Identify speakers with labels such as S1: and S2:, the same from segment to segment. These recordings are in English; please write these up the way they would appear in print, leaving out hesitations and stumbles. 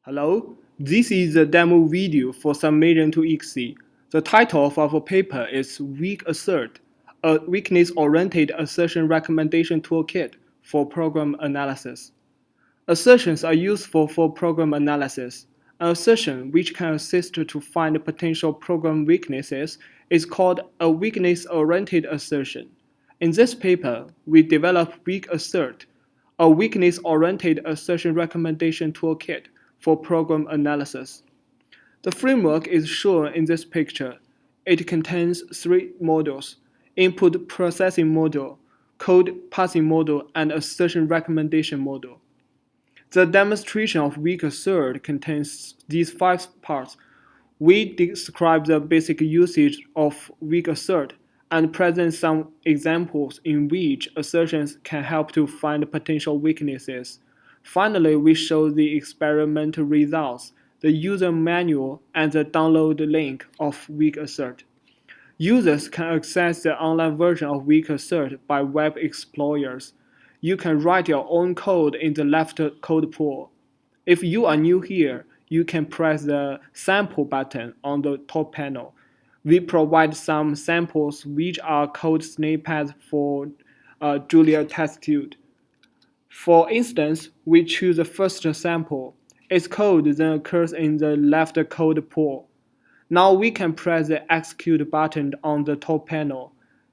S1: Hello, this is a demo video for submission to ICSE. The title of our paper is Weak Assert, a weakness-oriented assertion recommendation toolkit for program analysis. Assertions are useful for program analysis. An assertion which can assist to find potential program weaknesses is called a weakness-oriented assertion. In this paper, we develop Weak Assert, a weakness-oriented assertion recommendation toolkit for program analysis. The framework is shown in this picture. It contains three modules: input processing module, code parsing module, and assertion recommendation module. The demonstration of weak assert contains these five parts. We describe the basic usage of weak assert and present some examples in which assertions can help to find potential weaknesses. Finally, we show the experimental results, the user manual, and the download link of Weak Assert. Users can access the online version of Weak Assert by web explorers. You can write your own code in the left code pool. If you are new here, you can press the Sample button on the top panel. We provide some samples which are code snippets for Julia test suite. For instance, we choose the first sample. Its code then occurs in the left code pool. Now we can press the Execute button on the top panel.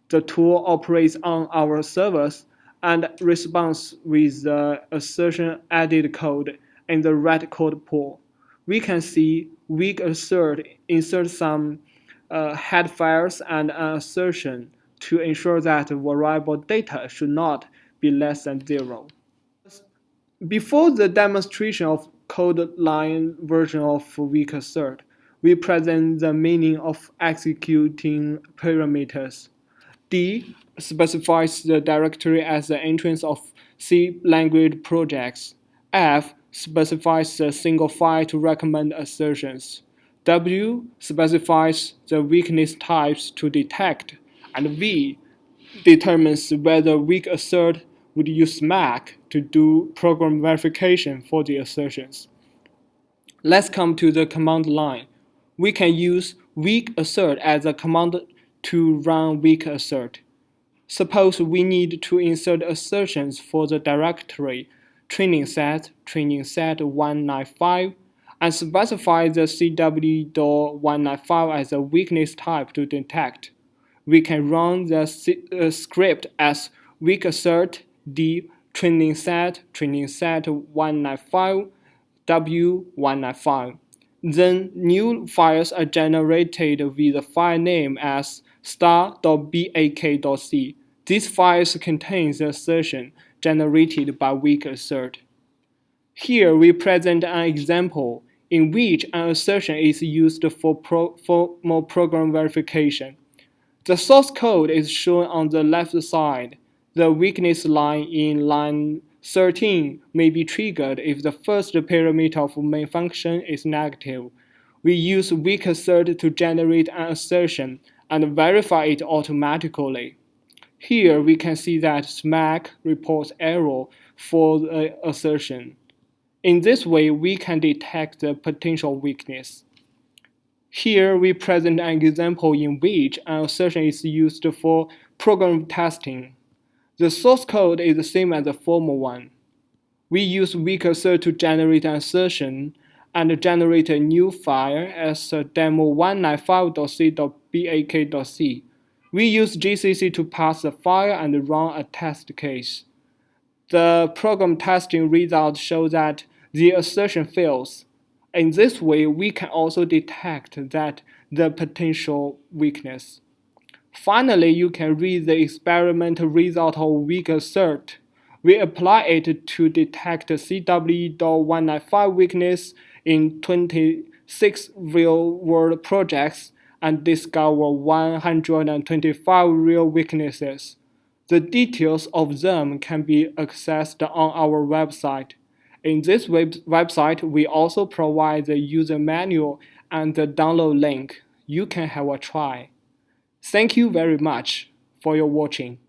S1: The tool operates on our servers and responds with the assertion added code in the right code pool. We can see Weak Assert insert some head files and an assertion to ensure that variable data should not be less than 0. Before the demonstration of code line version of Weak Assert, we present the meaning of executing parameters. D specifies the directory as the entrance of C language projects. F specifies the single file to recommend assertions. W specifies the weakness types to detect, and V determines whether weak assert would use Mac to do program verification for the assertions. Let's come to the command line. We can use weak assert as a command to run weak assert. Suppose we need to insert assertions for the directory training set 195 and specify the CW.195 as a weakness type to detect. We can run the script as weak assert d training set 195 w195. Then new files are generated with the file name as star.bak.c. These files contain the assertion generated by weak assert. Here we present an example in which an assertion is used for more program verification. The source code is shown on the left side. The weakness line in line 13 may be triggered if the first parameter of main function is negative. We use weak assert to generate an assertion and verify it automatically. Here we can see that SMAC reports error for the assertion. In this way, we can detect the potential weakness. Here we present an example in which an assertion is used for program testing. The source code is the same as the former one. We use weak assert to generate an assertion and generate a new file as demo195.c.bak.c. We use GCC to parse the file and run a test case. The program testing results show that the assertion fails. In this way, we can also detect that the potential weakness. Finally, you can read the experimental result of weak assert. We apply it to detect CW.195 weakness in 26 real-world projects and discover 125 real weaknesses. The details of them can be accessed on our website. In this website, we also provide the user manual and the download link. You can have a try. Thank you very much for your watching.